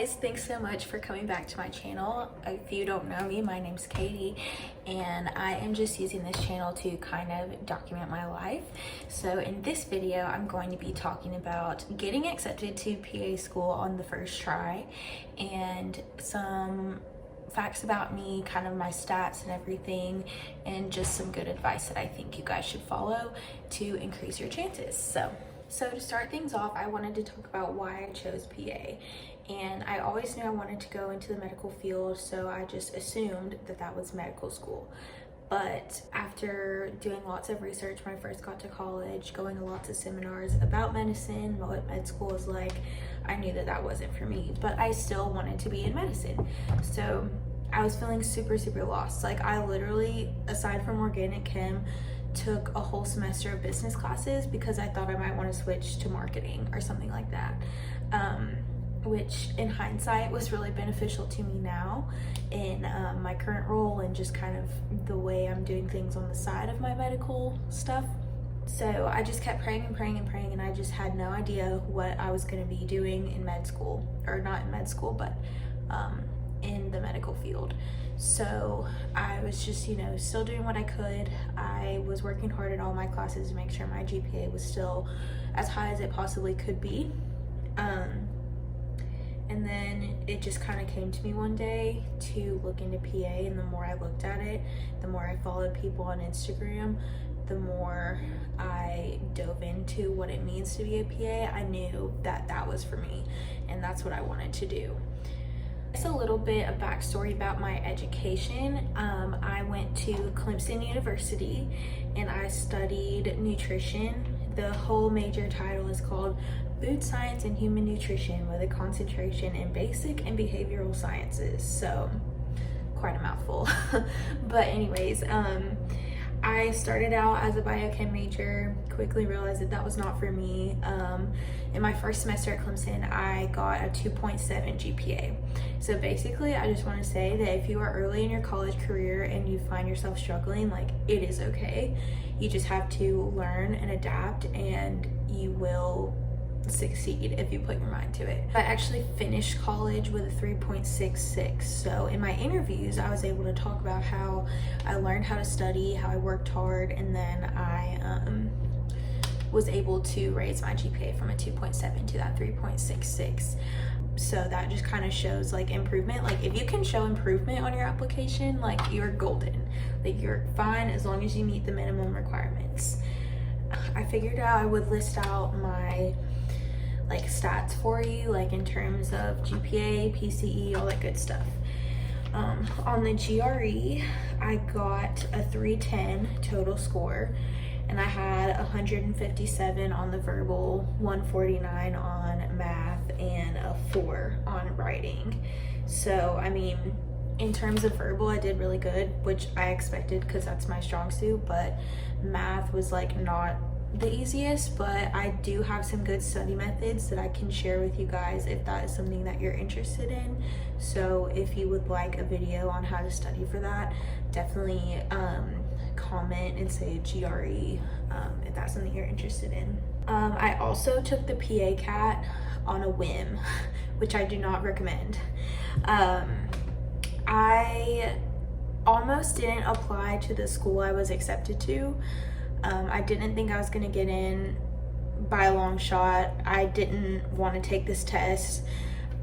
guys, thanks so much for coming back to my channel. If you don't know me, my name's Katie and I am just using this channel to kind of document my life. So in this video, I'm going to be talking about getting accepted to PA school on the first try and some facts about me, kind of my stats and everything, and just some good advice that I think you guys should follow to increase your chances. So to start things off, I wanted to talk about why I chose PA. And I always knew I wanted to go into the medical field, so I just assumed that that was medical school. But after doing lots of research when I first got to college, going to lots of seminars about medicine, what med school is like, I knew that that wasn't for me, but I still wanted to be in medicine. So I was feeling super lost. Like, I literally, aside from organic chem, took a whole semester of business classes because I thought I might want to switch to marketing or something like that. Which in hindsight was really beneficial to me now in my current role and just kind of the way I'm doing things on the side of my medical stuff. So I just kept praying and I just had no idea what I was going to be doing in med school, or not in med school, but in the medical field. So I was just, still doing what I could. I was working hard at all my classes to make sure my GPA was still as high as it possibly could be. And then it just kind of came to me one day to look into PA, and the more I looked at it, the more I followed people on Instagram, the more I dove into what it means to be a PA. I knew that that was for me, and that's what I wanted to do. Just a little bit of backstory about my education. I went to Clemson University and I studied nutrition. The whole major title is called Food Science and Human Nutrition with a concentration in basic and behavioral sciences. So quite a mouthful. But anyways, I started out as a biochem major, quickly realized that that was not for me. In my first semester at Clemson, I got a 2.7 GPA. So basically, I just want to say that if you are early in your college career and you find yourself struggling, like, it is okay. You just have to learn and adapt, and you will succeed if you put your mind to it. I actually finished college with a 3.66. So in my interviews, I was able to talk about how I learned how to study, how I worked hard, and then I was able to raise my GPA from a 2.7 to that 3.66. So that just kind of shows like improvement. Like, if you can show improvement on your application, like, you're golden. Like, you're fine as long as you meet the minimum requirements. I figured out I would list out my like stats for you, like in terms of GPA, PCE, all that good stuff. On the GRE, I got a 310 total score, and I had 157 on the verbal, 149 on math, and a 4 on writing. So I mean, in terms of verbal, I did really good, which I expected because that's my strong suit, but math was like not the easiest, but I do have some good study methods that I can share with you guys if that is something that you're interested in. So if you would like a video on how to study for that, definitely comment and say GRE if that's something you're interested in. I also took the PA CAT on a whim, which I do not recommend. I almost didn't apply to the school I was accepted to. I didn't think I was gonna get in by a long shot. I didn't want to take this test.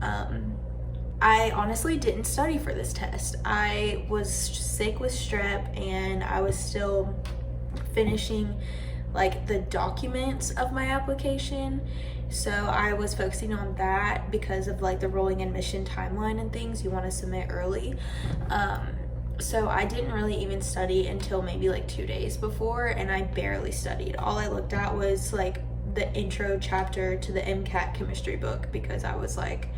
I honestly didn't study for this test. I was sick with strep, and I was still finishing like the documents of my application. So I was focusing on that because of like the rolling admission timeline and things. You want to submit early. So I didn't really even study until maybe like 2 days before, and I barely studied. All I looked at was like the intro chapter to the MCAT chemistry book because I was like,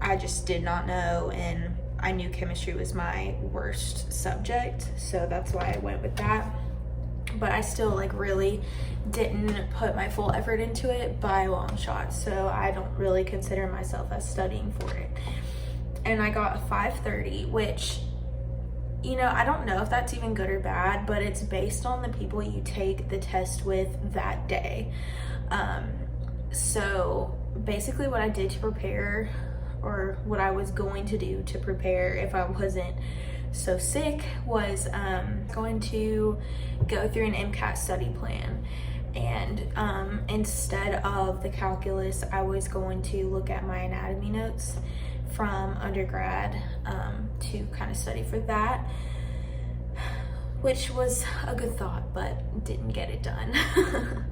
I just did not know, and I knew chemistry was my worst subject, so that's why I went with that. But I still like really didn't put my full effort into it by a long shot, so I don't really consider myself as studying for it. And I got a 530, which, I don't know if that's even good or bad, but it's based on the people you take the test with that day. So basically what I did to prepare or what I was going to do to prepare if I wasn't so sick was going to go through an MCAT study plan. And instead of the calculus, I was going to look at my anatomy notes from undergrad to kind of study for that, which was a good thought, but didn't get it done.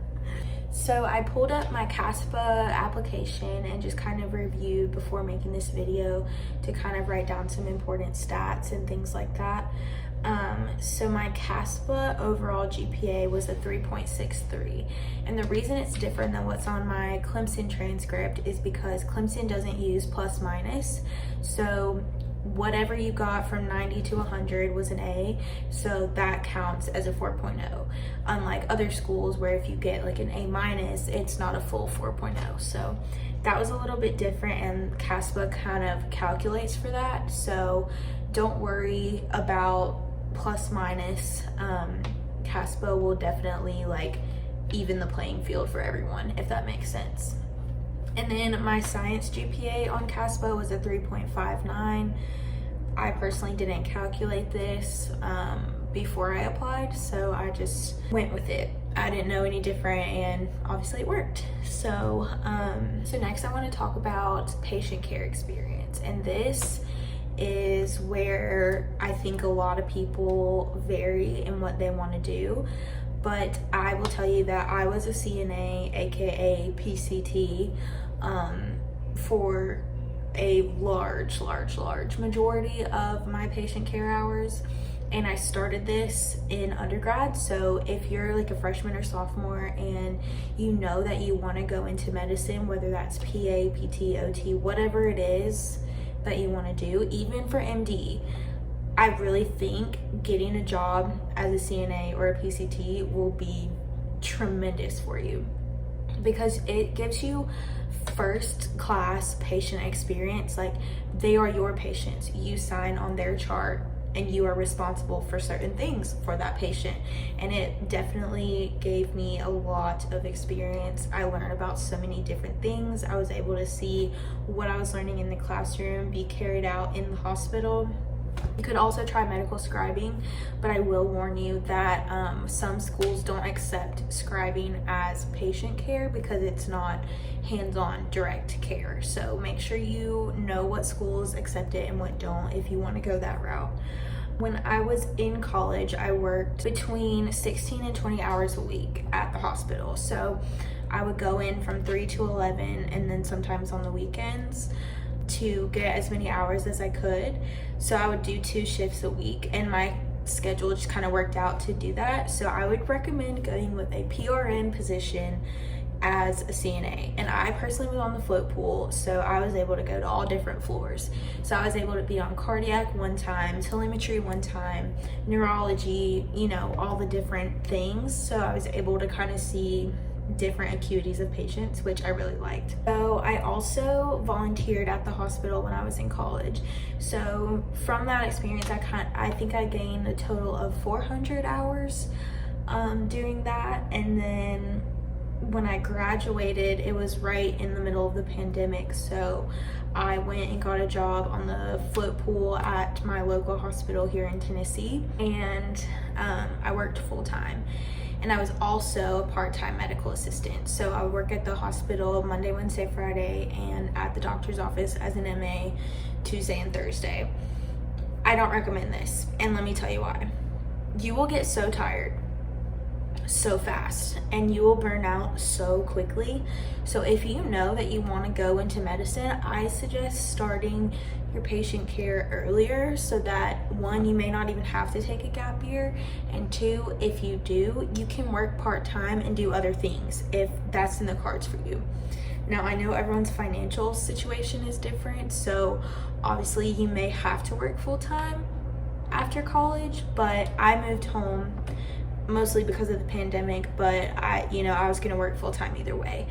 So I pulled up my CASPA application and just kind of reviewed before making this video to kind of write down some important stats and things like that. So my CASPA overall GPA was a 3.63, and the reason it's different than what's on my Clemson transcript is because Clemson doesn't use plus minus. So whatever you got from 90 to 100 was an A, so that counts as a 4.0, unlike other schools where if you get like an A minus, it's not a full 4.0. So that was a little bit different, and CASPA kind of calculates for that, so don't worry about plus minus. CASPA will definitely like even the playing field for everyone, if that makes sense. And then my science GPA on CASPA was a 3.59. I personally didn't calculate this before I applied, so I just went with it. I didn't know any different, and obviously it worked. So next I want to talk about patient care experience, and this is where I think a lot of people vary in what they want to do. But I will tell you that I was a CNA, aka PCT, for a large majority of my patient care hours. And I started this in undergrad. So if you're like a freshman or sophomore and you know that you want to go into medicine, whether that's PA, PT, OT, whatever it is that you want to do, even for MD, I really think getting a job as a CNA or a PCT will be tremendous for you, because it gives you first class patient experience. Like, they are your patients, you sign on their chart, and you are responsible for certain things for that patient. And it definitely gave me a lot of experience. I learned about so many different things. I was able to see what I was learning in the classroom be carried out in the hospital. You could also try medical scribing, but I will warn you that some schools don't accept scribing as patient care because it's not hands-on direct care. So make sure you know what schools accept it and what don't if you want to go that route. When I was in college, I worked between 16 and 20 hours a week at the hospital. So I would go in from 3 to 11, and then sometimes on the weekends, to get as many hours as I could. So I would do 2 shifts a week, and my schedule just kind of worked out to do that. So I would recommend going with a PRN position as a CNA. And I personally was on the float pool, so I was able to go to all different floors. So I was able to be on cardiac one time, telemetry one time, neurology, you know, all the different things. So I was able to kind of see different acuities of patients, which I really liked. So I also volunteered at the hospital when I was in college. So from that experience, I think I gained a total of 400 hours doing that. And then when I graduated, it was right in the middle of the pandemic, so I went and got a job on the float pool at my local hospital here in Tennessee, and I worked full-time. And I was also a part-time medical assistant. So I would work at the hospital Monday, Wednesday, Friday, and at the doctor's office as an MA Tuesday and Thursday. I don't recommend this, and let me tell you why. You will get so tired so fast, and you will burn out so quickly. So if you know that you want to go into medicine, I suggest starting your patient care earlier, so that 1, you may not even have to take a gap year, and 2, if you do, you can work part-time and do other things if that's in the cards for you. Now, I know everyone's financial situation is different, so obviously you may have to work full-time after college, but I moved home mostly because of the pandemic, but I was gonna work full-time either way.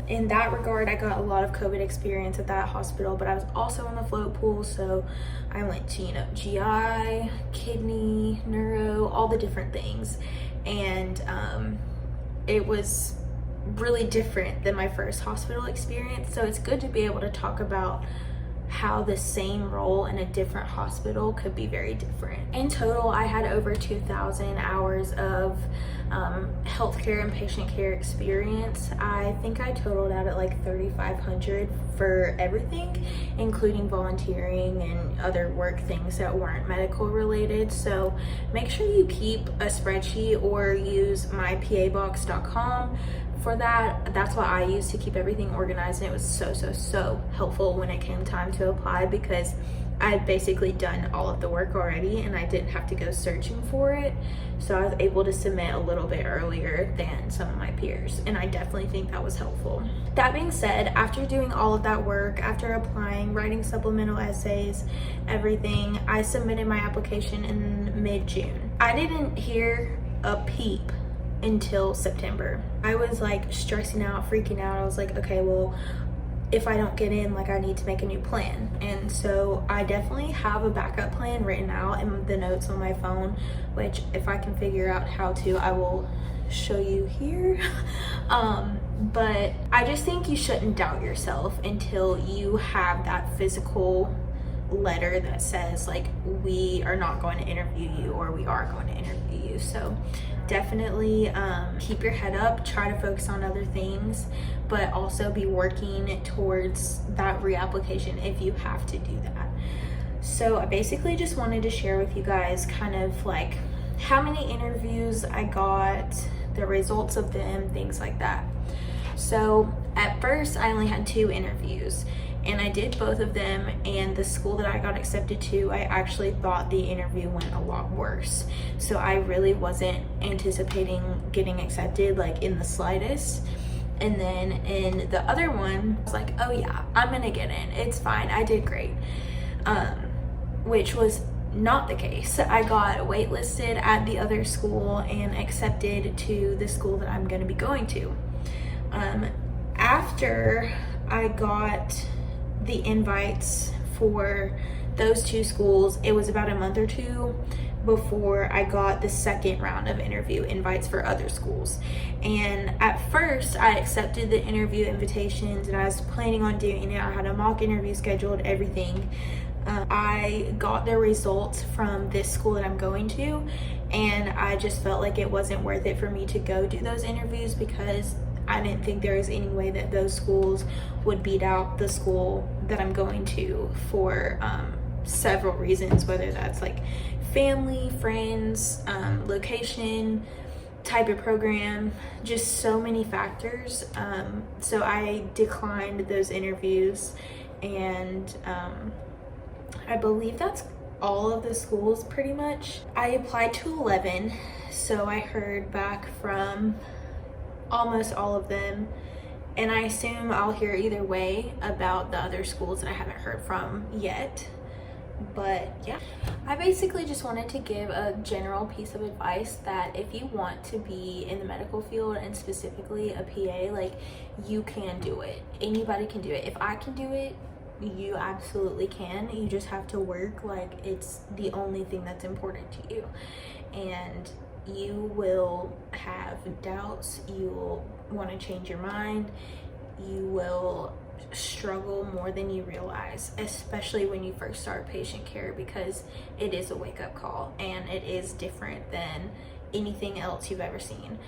In that regard, I got a lot of COVID experience at that hospital, but I was also in the float pool, so I went to, GI, kidney, neuro, all the different things, and it was really different than my first hospital experience. So it's good to be able to talk about how the same role in a different hospital could be very different. In total, I had over 2,000 hours of healthcare and patient care experience. I think I totaled out at like 3,500 for everything, including volunteering and other work things that weren't medical related. So make sure you keep a spreadsheet or use mypabox.com for that. That's what I used to keep everything organized, and it was so helpful when it came time to apply, because I had basically done all of the work already and I didn't have to go searching for it. So I was able to submit a little bit earlier than some of my peers, and I definitely think that was helpful. That being said, after doing all of that work, after applying, writing supplemental essays, everything, I submitted my application in mid-June. I didn't hear a peep until September. I was like stressing out, freaking out. I was like, okay, well, if I don't get in, like, I need to make a new plan. And so I definitely have a backup plan written out in the notes on my phone, which if I can figure out how to, I will show you here. But I just think you shouldn't doubt yourself until you have that physical letter that says, like, we are not going to interview you, or we are going to interview you. So definitely keep your head up, try to focus on other things, but also be working towards that reapplication if you have to do that. So I basically just wanted to share with you guys kind of like how many interviews I got, the results of them, things like that. So at first I only had 2 interviews, and I did both of them, and the school that I got accepted to, I actually thought the interview went a lot worse. So I really wasn't anticipating getting accepted, like, in the slightest. And then in the other one, I was like, oh yeah, I'm gonna get in, it's fine, I did great. Which was not the case. I got waitlisted at the other school and accepted to the school that I'm gonna be going to. After I got the invites for those 2 schools, it was about a month or 2 before I got the second round of interview invites for other schools. And at first I accepted the interview invitations and I was planning on doing it. I had a mock interview scheduled, everything. I got the results from this school that I'm going to, and I just felt like it wasn't worth it for me to go do those interviews, because I didn't think there was any way that those schools would beat out the school that I'm going to for several reasons, whether that's like family, friends, location, type of program, just so many factors. So I declined those interviews, and I believe that's all of the schools pretty much. I applied to 11, so I heard back from almost all of them, and I assume I'll hear either way about the other schools that I haven't heard from yet. But yeah, I basically just wanted to give a general piece of advice that if you want to be in the medical field, and specifically a PA, like, you can do it. Anybody can do it. If I can do it, you absolutely can. You just have to work like it's the only thing that's important to you. And you will have doubts, you will want to change your mind, you will struggle more than you realize, especially when you first start patient care, because it is a wake-up call and it is different than anything else you've ever seen.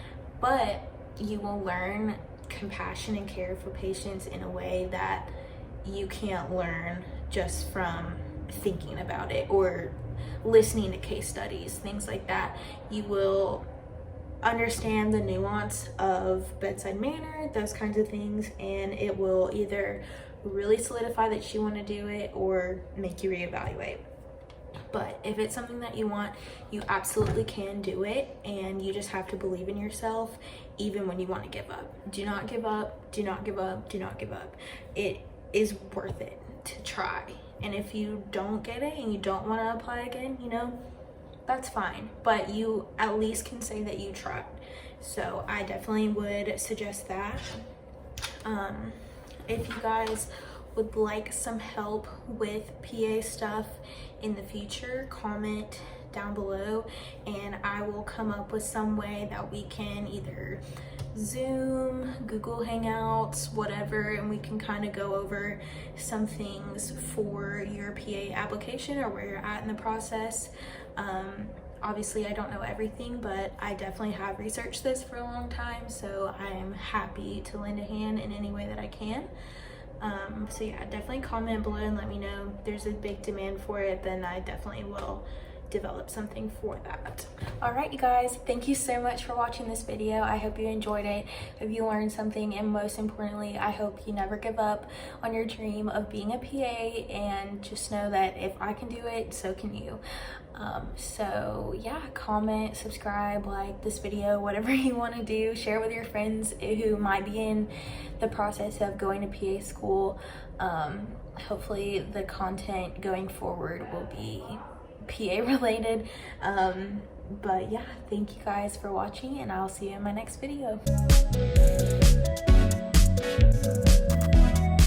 But you will learn compassion and care for patients in a way that you can't learn just from thinking about it or listening to case studies, things like that. You will understand the nuance of bedside manner, those kinds of things, and it will either really solidify that you want to do it or make you reevaluate. But if it's something that you want, you absolutely can do it, and you just have to believe in yourself even when you want to give up. Do not give up, do not give up, do not give up. It is worth it to try. And if you don't get it and you don't want to apply again, you know, that's fine, but you at least can say that you tried. So I definitely would suggest that. If you guys would like some help with PA stuff in the future, comment down below and I will come up with some way that we can either Zoom, Google Hangouts, whatever, and we can kind of go over some things for your PA application or where you're at in the process. Obviously I don't know everything, but I definitely have researched this for a long time, so I'm happy to lend a hand in any way that I can. So yeah, definitely comment below and let me know if there's a big demand for it, then I definitely will develop something for that. All right, you guys, thank you so much for watching this video. I hope you enjoyed it, hope you learned something, and most importantly, I hope you never give up on your dream of being a PA, and just know that if I can do it, so can you. So yeah, comment, subscribe, like this video, whatever you want to do. Share with your friends who might be in the process of going to PA school. Hopefully the content going forward will be PA related. But yeah, thank you guys for watching, and I'll see you in my next video.